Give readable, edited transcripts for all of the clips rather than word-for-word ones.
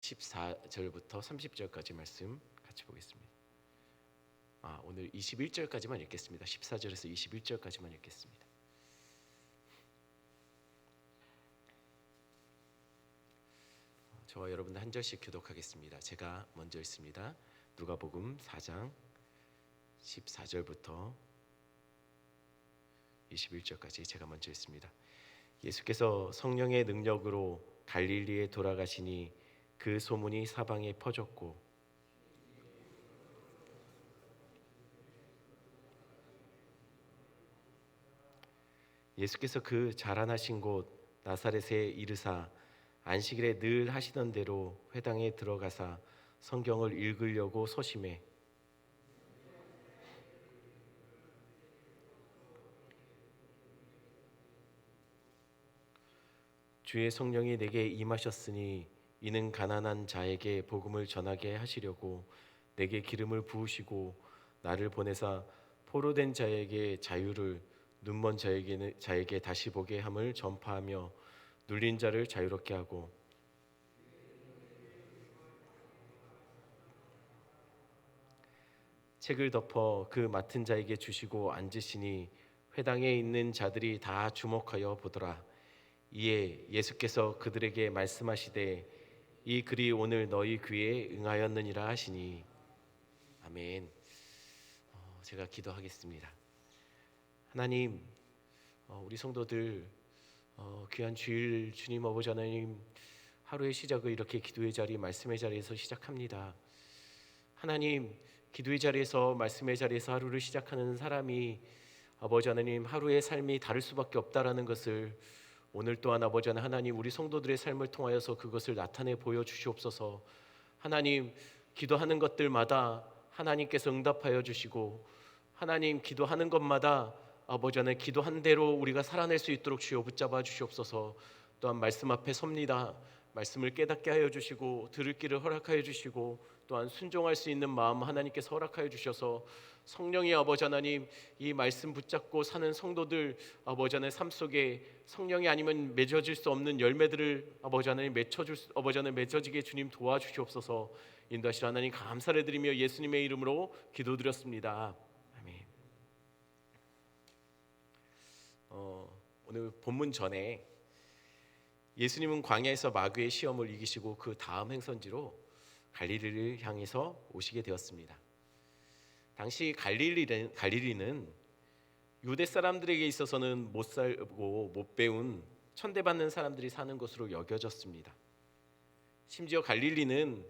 14절부터 30절까지 말씀 같이 보겠습니다. 오늘 21절까지만 읽겠습니다. 14절에서 21절까지만 읽겠습니다. 저와 여러분들 한 절씩 교독하겠습니다. 제가 먼저 읽습니다. 누가복음 4장 14절부터 21절까지 제가 먼저 읽습니다. 예수께서 성령의 능력으로 갈릴리에 돌아가시니 그 소문이 사방에 퍼졌고 예수께서 그 자라나신 곳 나사렛에 이르사 안식일에 늘 하시던 대로 회당에 들어가사 성경을 읽으려고 소심해 주의 성령이 내게 임하셨으니 이는 가난한 자에게 복음을 전하게 하시려고 내게 기름을 부으시고 나를 보내사 포로된 자에게 자유를 눈먼 자에게 다시 보게 함을 전파하며 눌린 자를 자유롭게 하고 책을 덮어 그 맡은 자에게 주시고 앉으시니 회당에 있는 자들이 다 주목하여 보더라. 이에 예수께서 그들에게 말씀하시되 이 글이 오늘 너희 귀에 응하였느니라 하시니 아멘. 제가 기도하겠습니다. 하나님, 우리 성도들 귀한 주일 주님 아버지 하나님 하루의 시작을 이렇게 기도의 자리 말씀의 자리에서 시작합니다. 하나님, 기도의 자리에서 말씀의 자리에서 하루를 시작하는 사람이 아버지 하나님 하루의 삶이 다를 수밖에 없다라는 것을 오늘 또한 아버지 하나님 우리 성도들의 삶을 통하여서 그것을 나타내 보여주시옵소서. 하나님, 기도하는 것들마다 하나님께서 응답하여 주시고 하나님 기도하는 것마다 아버지 하나님 기도한 대로 우리가 살아낼 수 있도록 주여 붙잡아 주시옵소서. 또한 말씀 앞에 섭니다. 말씀을 깨닫게 하여 주시고 들을 길을 허락하여 주시고 또한 순종할 수 있는 마음 하나님께서 허락하여 주셔서 성령의 아버지 하나님 이 말씀 붙잡고 사는 성도들 아버지 하나님 삶 속에 성령이 아니면 맺어질 수 없는 열매들을 아버지 하나님 아버지 하나님 맺어지게 주님 도와주시옵소서. 인도하시라 하나님 감사를 드리며 예수님의 이름으로 기도드렸습니다. 아멘. 오늘 본문 전에 예수님은 광야에서 마귀의 시험을 이기시고 그 다음 행선지로 갈릴리를 향해서 오시게 되었습니다. 당시 갈릴리는 유대 사람들에게 있어서는 못 살고 못 배운 천대받는 사람들이 사는 곳으로 여겨졌습니다. 심지어 갈릴리는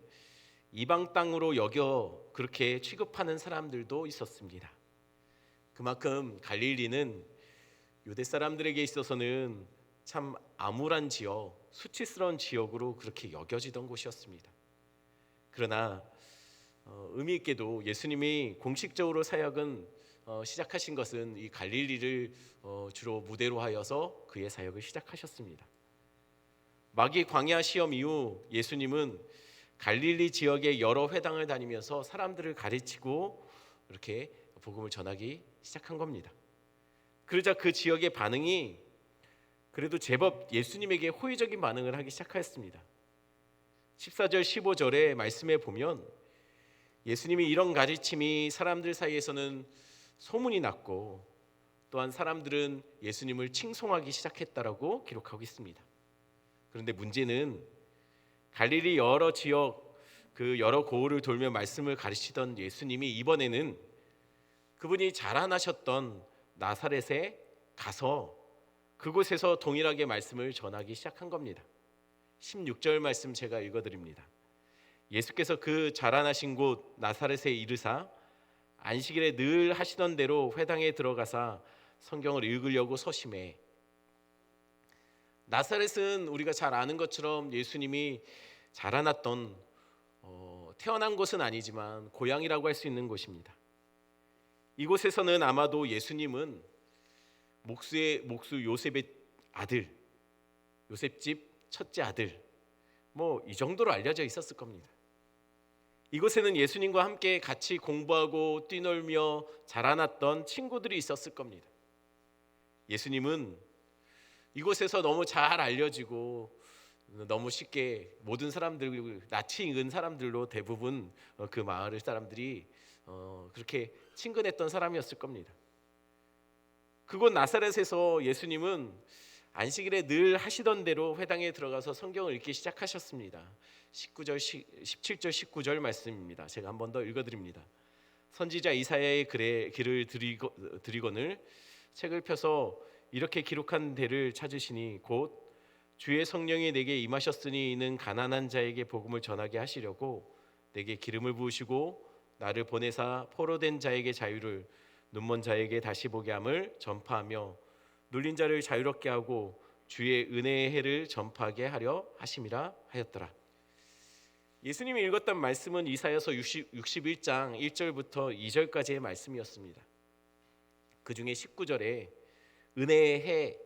이방 땅으로 여겨 그렇게 취급하는 사람들도 있었습니다. 그만큼 갈릴리는 유대 사람들에게 있어서는 참 암울한 지역, 수치스러운 지역으로 그렇게 여겨지던 곳이었습니다. 그러나 의미 있게도 예수님이 공식적으로 사역은 시작하신 것은 이 갈릴리를 주로 무대로 하여서 그의 사역을 시작하셨습니다. 마귀 광야 시험 이후 예수님은 갈릴리 지역의 여러 회당을 다니면서 사람들을 가르치고 이렇게 복음을 전하기 시작한 겁니다. 그러자 그 지역의 반응이 그래도 제법 예수님에게 호의적인 반응을 하기 시작하였습니다. 14절 15절의 말씀에 보면 예수님이 이런 가르침이 사람들 사이에서는 소문이 났고 또한 사람들은 예수님을 칭송하기 시작했다라고 기록하고 있습니다. 그런데 문제는 갈릴리 여러 지역 그 여러 고을을 돌며 말씀을 가르치던 예수님이 이번에는 그분이 자라나셨던 나사렛에 가서 그곳에서 동일하게 말씀을 전하기 시작한 겁니다. 16절 말씀 제가 읽어드립니다. 예수께서 그 자라나신 곳 나사렛에 이르사 안식일에 늘 하시던 대로 회당에 들어가사 성경을 읽으려고 서심해. 나사렛은 우리가 잘 아는 것처럼 예수님이 자라났던 태어난 곳은 아니지만 고향이라고 할 수 있는 곳입니다. 이곳에서는 아마도 예수님은 목수 요셉의 아들, 요셉 집 첫째 아들, 이 정도로 알려져 있었을 겁니다. 이곳에는 예수님과 함께 같이 공부하고 뛰놀며 자라났던 친구들이 있었을 겁니다. 예수님은 이곳에서 너무 잘 알려지고 너무 쉽게 모든 사람들 낯이 익은 사람들로 대부분 그 마을 사람들이 그렇게 친근했던 사람이었을 겁니다. 그곳 나사렛에서 예수님은 안식일에 늘 하시던 대로 회당에 들어가서 성경을 읽기 시작하셨습니다. 17절 19절 말씀입니다. 제가 한 번 더 읽어드립니다. 선지자 이사야의 길을 드리거늘 책을 펴서 이렇게 기록한 데를 찾으시니 곧 주의 성령이 내게 임하셨으니 이는 가난한 자에게 복음을 전하게 하시려고 내게 기름을 부으시고 나를 보내사 포로된 자에게 자유를 눈먼 자에게 다시 보게 함을 전파하며 눌린 자를 자유롭게 하고 주의 은혜의 해를 전파하게 하려 하심이라 하였더라. 예수님이 읽었던 말씀은 이사야서 61장 1절부터 2절까지의 말씀이었습니다. 그 중에 19절에 은혜의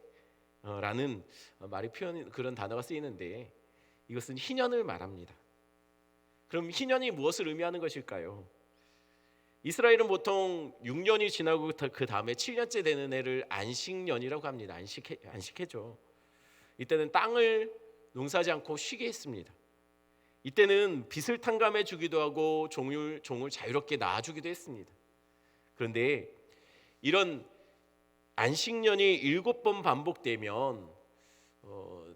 해라는 말이 표현 그런 단어가 쓰이는데 이것은 희년을 말합니다. 그럼 희년이 무엇을 의미하는 것일까요? 이스라엘은 보통 6년이 지나고 그 다음에 7년째 되는 해를 안식년이라고 합니다. 안식해죠. 이때는 땅을 농사하지 않고 쉬게 했습니다. 이때는 빚을 탕감해 주기도 하고 종을 자유롭게 낳아주기도 했습니다. 그런데 이런 안식년이 7번 반복되면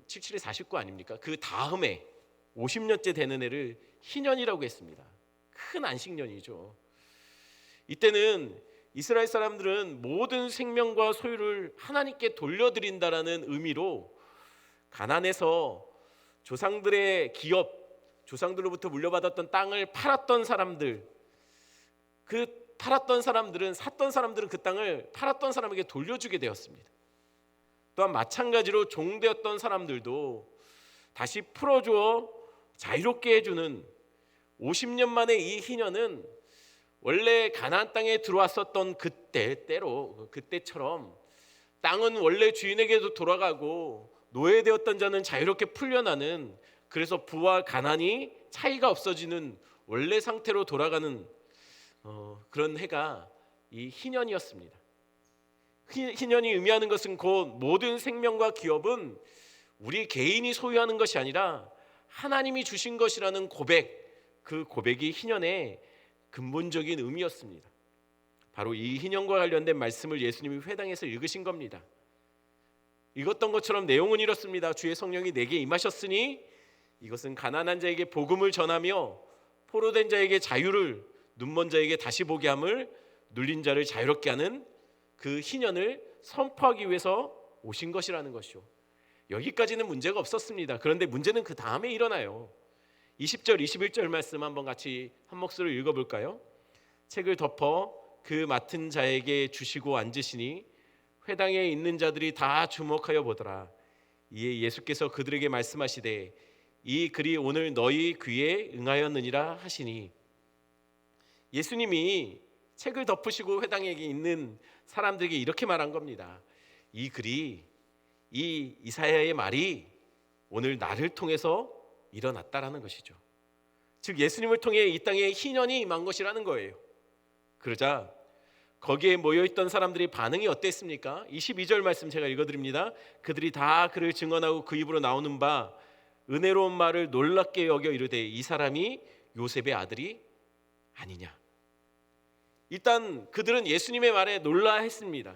77에 49 아닙니까? 그 다음에 50년째 되는 해를 희년이라고 했습니다. 큰 안식년이죠. 이때는 이스라엘 사람들은 모든 생명과 소유를 하나님께 돌려드린다라는 의미로 가난해서 조상들의 기업, 조상들로부터 물려받았던 땅을 팔았던 사람들, 샀던 사람들은 그 땅을 팔았던 사람에게 돌려주게 되었습니다. 또한 마찬가지로 종되었던 사람들도 다시 풀어주어 자유롭게 해주는 50년 만에 이 희년은 원래 가나안 땅에 들어왔었던 그때처럼 땅은 원래 주인에게도 돌아가고 노예되었던 자는 자유롭게 풀려나는, 그래서 부와 가난이 차이가 없어지는 원래 상태로 돌아가는 그런 해가 이 희년이었습니다. 희년이 의미하는 것은 곧 모든 생명과 기업은 우리 개인이 소유하는 것이 아니라 하나님이 주신 것이라는 고백, 그 고백이 희년의 근본적인 의미였습니다. 바로 이 희년과 관련된 말씀을 예수님이 회당에서 읽으신 겁니다. 읽었던 것처럼 내용은 이렇습니다. 주의 성령이 내게 임하셨으니 이것은 가난한 자에게 복음을 전하며 포로된 자에게 자유를, 눈먼 자에게 다시 보게 함을, 눌린 자를 자유롭게 하는 그 희년을 선포하기 위해서 오신 것이라는 것이죠. 여기까지는 문제가 없었습니다. 그런데 문제는 그 다음에 일어나요. 20절 21절 말씀 한번 같이 한 목소리로 읽어볼까요? 책을 덮어 그 맡은 자에게 주시고 앉으시니 회당에 있는 자들이 다 주목하여 보더라. 이에 예수께서 그들에게 말씀하시되 이 글이 오늘 너희 귀에 응하였느니라 하시니, 예수님이 책을 덮으시고 회당에 있는 사람들에게 이렇게 말한 겁니다. 이 글이, 이 이사야의 말이 오늘 나를 통해서 일어났다라는 것이죠. 즉 예수님을 통해 이 땅에 희년이 임한 것이라는 거예요. 그러자 거기에 모여있던 사람들의 반응이 어땠습니까? 22절 말씀 제가 읽어드립니다. 그들이 다 그를 증언하고 그 입으로 나오는 바 은혜로운 말을 놀랍게 여겨 이르되 이 사람이 요셉의 아들이 아니냐. 일단 그들은 예수님의 말에 놀라했습니다.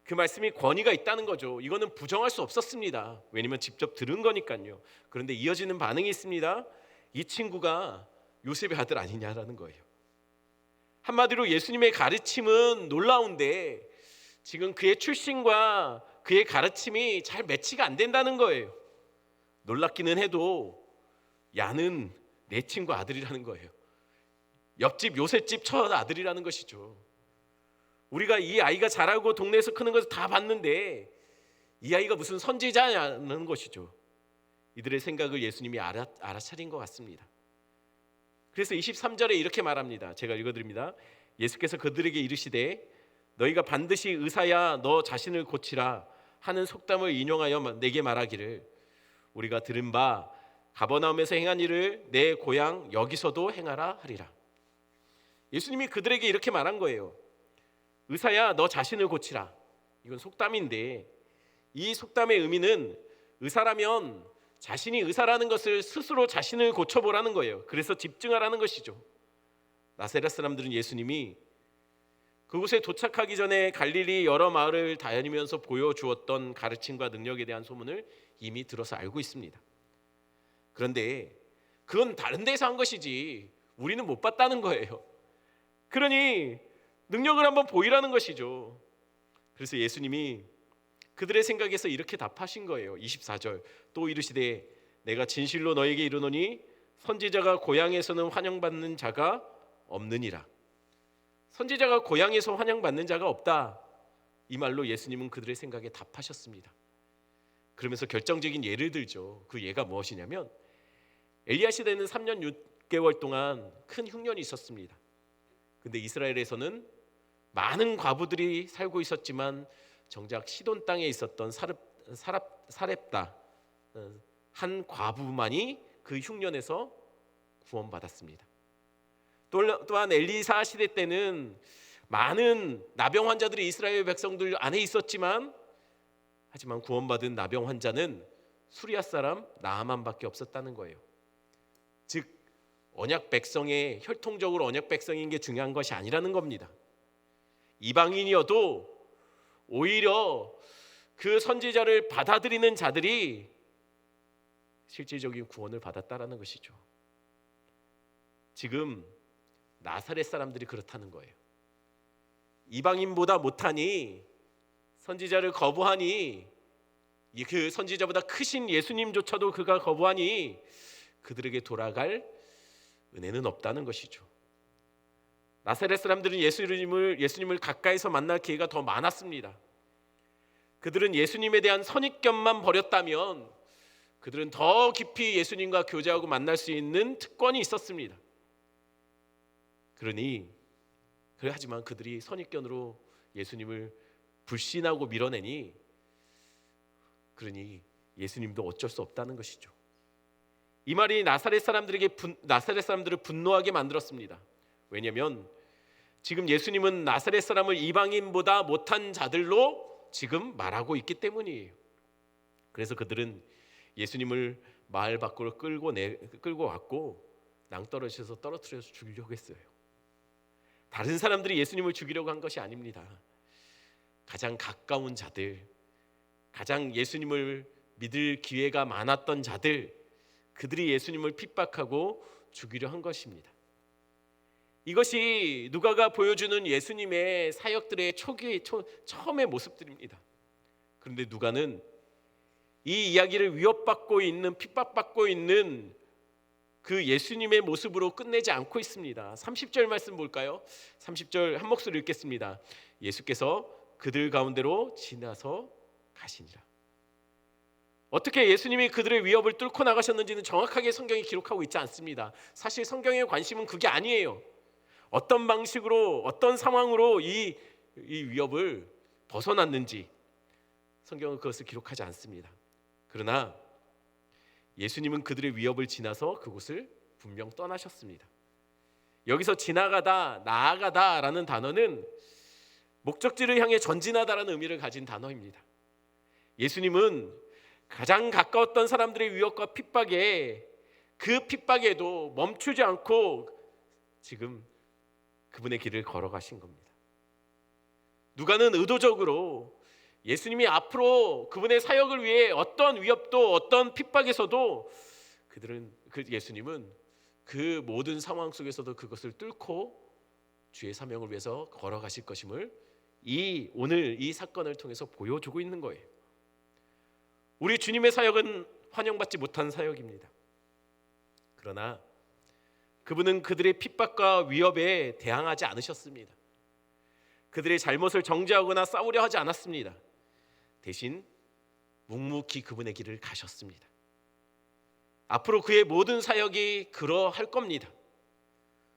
그 말씀이 권위가 있다는 거죠. 이거는 부정할 수 없었습니다. 왜냐하면 직접 들은 거니까요. 그런데 이어지는 반응이 있습니다. 이 친구가 요셉의 아들 아니냐라는 거예요. 한마디로 예수님의 가르침은 놀라운데 지금 그의 출신과 그의 가르침이 잘 매치가 안 된다는 거예요. 놀랍기는 해도 야는 내 친구 아들이라는 거예요. 옆집 요셉집 첫 아들이라는 것이죠. 우리가 이 아이가 자라고 동네에서 크는 것을 다 봤는데 이 아이가 무슨 선지자냐는 것이죠. 이들의 생각을 예수님이 알아차린 것 같습니다. 그래서 23절에 이렇게 말합니다. 제가 읽어드립니다. 예수께서 그들에게 이르시되 너희가 반드시 의사야 너 자신을 고치라 하는 속담을 인용하여 내게 말하기를 우리가 들은 바 가버나움에서 행한 일을 내 고향 여기서도 행하라 하리라. 예수님이 그들에게 이렇게 말한 거예요. 의사야 너 자신을 고치라. 이건 속담인데 이 속담의 의미는 의사라면 자신이 의사라는 것을 스스로 자신을 고쳐보라는 거예요. 그래서 집중하라는 것이죠. 나사렛 사람들은 예수님이 그곳에 도착하기 전에 갈릴리 여러 마을을 다니면서 보여주었던 가르침과 능력에 대한 소문을 이미 들어서 알고 있습니다. 그런데 그건 다른 데서 한 것이지 우리는 못 봤다는 거예요. 그러니 능력을 한번 보이라는 것이죠. 그래서 예수님이 그들의 생각에서 이렇게 답하신 거예요. 24절 또 이르시되 내가 진실로 너에게 이르노니 선지자가 고향에서는 환영받는 자가 없느니라. 선지자가 고향에서 환영받는 자가 없다. 이 말로 예수님은 그들의 생각에 답하셨습니다. 그러면서 결정적인 예를 들죠. 그 예가 무엇이냐면 엘리야 시대는 3년 6개월 동안 큰 흉년이 있었습니다. 근데 이스라엘에서는 많은 과부들이 살고 있었지만 정작 시돈 땅에 있었던 사렙다 한 과부만이 그 흉년에서 구원받았습니다. 또한 엘리사 시대 때는 많은 나병 환자들이 이스라엘 백성들 안에 있었지만 하지만 구원받은 나병 환자는 수리아 사람 나아만밖에 없었다는 거예요. 즉 언약 백성의 혈통적으로 언약 백성인 게 중요한 것이 아니라는 겁니다. 이방인이어도 오히려 그 선지자를 받아들이는 자들이 실질적인 구원을 받았다라는 것이죠. 지금 나사렛 사람들이 그렇다는 거예요. 이방인보다 못하니 선지자를 거부하니 그 선지자보다 크신 예수님조차도 그가 거부하니 그들에게 돌아갈 은혜는 없다는 것이죠. 나사렛 사람들은 예수님을 가까이서 만날 기회가 더 많았습니다. 그들은 예수님에 대한 선입견만 버렸다면 그들은 더 깊이 예수님과 교제하고 만날 수 있는 특권이 있었습니다. 하지만 그들이 선입견으로 예수님을 불신하고 밀어내니 그러니 예수님도 어쩔 수 없다는 것이죠. 이 말이 나사렛 사람들을 분노하게 만들었습니다. 왜냐하면 지금 예수님은 나사렛 사람을 이방인보다 못한 자들로 지금 말하고 있기 때문이에요. 그래서 그들은 예수님을 마을 밖으로 끌고 왔고 낭떠러지에서 떨어뜨려서 죽이려고 했어요. 다른 사람들이 예수님을 죽이려고 한 것이 아닙니다. 가장 가까운 자들, 가장 예수님을 믿을 기회가 많았던 자들, 그들이 예수님을 핍박하고 죽이려 한 것입니다. 이것이 누가가 보여주는 예수님의 사역들의 처음의 모습들입니다. 그런데 누가는 이 이야기를 위협받고 있는, 핍박받고 있는 그 예수님의 모습으로 끝내지 않고 있습니다. 30절 말씀 볼까요? 30절 한 목소리 읽겠습니다. 예수께서 그들 가운데로 지나서 가시니라. 어떻게 예수님이 그들의 위협을 뚫고 나가셨는지는 정확하게 성경이 기록하고 있지 않습니다. 사실 성경의 관심은 그게 아니에요. 어떤 방식으로, 어떤 상황으로 이 위협을 벗어났는지 성경은 그것을 기록하지 않습니다. 그러나 예수님은 그들의 위협을 지나서 그곳을 분명 떠나셨습니다. 여기서 지나가다, 나아가다라는 단어는 목적지를 향해 전진하다라는 의미를 가진 단어입니다. 예수님은 가장 가까웠던 사람들의 위협과 핍박에 그 핍박에도 멈추지 않고 지금 그분의 길을 걸어가신 겁니다. 누가는 의도적으로 예수님이 앞으로 그분의 사역을 위해 어떤 위협도 어떤 핍박에서도 예수님은 그 모든 상황 속에서도 그것을 뚫고 주의 사명을 위해서 걸어가실 것임을 오늘 이 사건을 통해서 보여주고 있는 거예요. 우리 주님의 사역은 환영받지 못한 사역입니다. 그러나 그분은 그들의 핍박과 위협에 대항하지 않으셨습니다. 그들의 잘못을 정죄하거나 싸우려 하지 않았습니다. 대신 묵묵히 그분의 길을 가셨습니다. 앞으로 그의 모든 사역이 그러할 겁니다.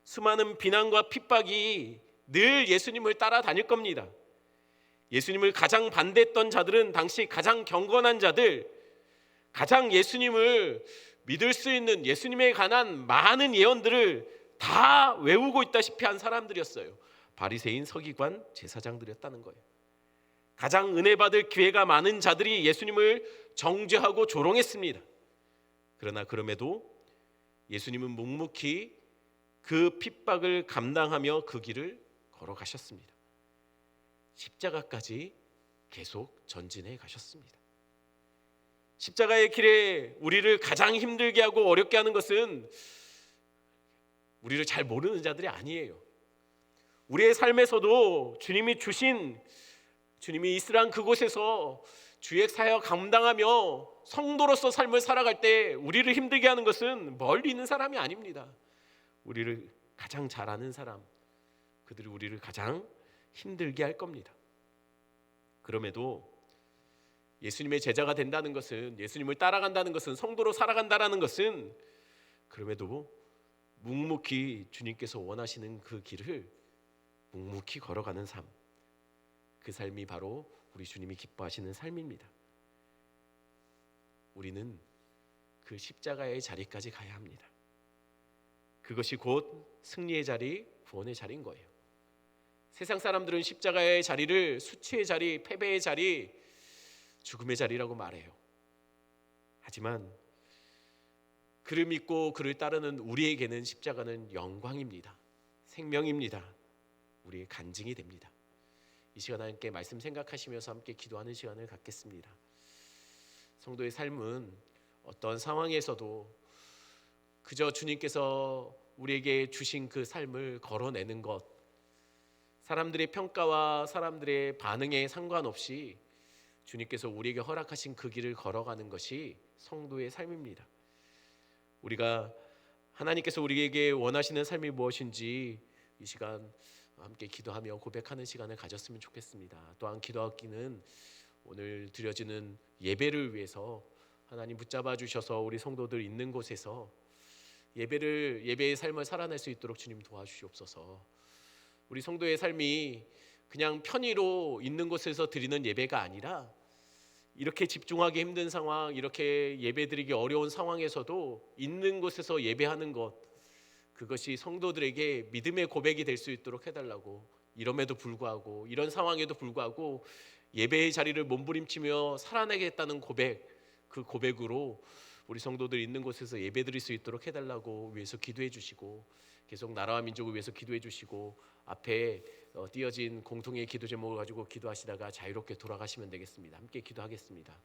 수많은 비난과 핍박이 늘 예수님을 따라다닐 겁니다. 예수님을 가장 반대했던 자들은 당시 가장 경건한 자들, 가장 예수님을 믿을 수 있는 예수님에 관한 많은 예언들을 다 외우고 있다시피 한 사람들이었어요. 바리새인, 서기관, 제사장들이었다는 거예요. 가장 은혜 받을 기회가 많은 자들이 예수님을 정죄하고 조롱했습니다. 그러나 그럼에도 예수님은 묵묵히 그 핍박을 감당하며 그 길을 걸어가셨습니다. 십자가까지 계속 전진해 가셨습니다. 십자가의 길에 우리를 가장 힘들게 하고 어렵게 하는 것은 우리를 잘 모르는 자들이 아니에요. 우리의 삶에서도 주님이 이스라엘 그곳에서 주의 사역 감당하며 성도로서 삶을 살아갈 때 우리를 힘들게 하는 것은 멀리 있는 사람이 아닙니다. 우리를 가장 잘 아는 사람, 그들이 우리를 가장 힘들게 할 겁니다. 그럼에도 예수님의 제자가 된다는 것은, 예수님을 따라간다는 것은, 성도로 살아간다는 것은 그럼에도 묵묵히 주님께서 원하시는 그 길을 묵묵히 걸어가는 삶, 그 삶이 바로 우리 주님이 기뻐하시는 삶입니다. 우리는 그 십자가의 자리까지 가야 합니다. 그것이 곧 승리의 자리, 구원의 자리인 거예요. 세상 사람들은 십자가의 자리를 수치의 자리, 패배의 자리, 죽음의 자리라고 말해요. 하지만 그를 믿고 그를 따르는 우리에게는 십자가는 영광입니다. 생명입니다. 우리의 간증이 됩니다. 이 시간 함께 말씀 생각하시면서 함께 기도하는 시간을 갖겠습니다. 성도의 삶은 어떤 상황에서도 그저 주님께서 우리에게 주신 그 삶을 걸어내는 것, 사람들의 평가와 사람들의 반응에 상관없이 주님께서 우리에게 허락하신 그 길을 걸어가는 것이 성도의 삶입니다. 우리가 하나님께서 우리에게 원하시는 삶이 무엇인지 이 시간 함께 기도하며 고백하는 시간을 가졌으면 좋겠습니다. 또한 기도하기는 오늘 드려지는 예배를 위해서 하나님 붙잡아 주셔서 우리 성도들 있는 곳에서 예배의 삶을 살아낼 수 있도록 주님 도와주시옵소서. 우리 성도의 삶이 그냥 편의로 있는 곳에서 드리는 예배가 아니라 이렇게 집중하기 힘든 상황, 이렇게 예배드리기 어려운 상황에서도 있는 곳에서 예배하는 것, 그것이 성도들에게 믿음의 고백이 될 수 있도록 해달라고, 이런 상황에도 불구하고 예배의 자리를 몸부림치며 살아내겠다는 고백, 그 고백으로 우리 성도들 있는 곳에서 예배드릴 수 있도록 해달라고 위해서 기도해 주시고, 계속 나라와 민족을 위해서 기도해 주시고, 앞에 띄어진 공통의 기도 제목을 가지고 기도하시다가 자유롭게 돌아가시면 되겠습니다. 함께 기도하겠습니다.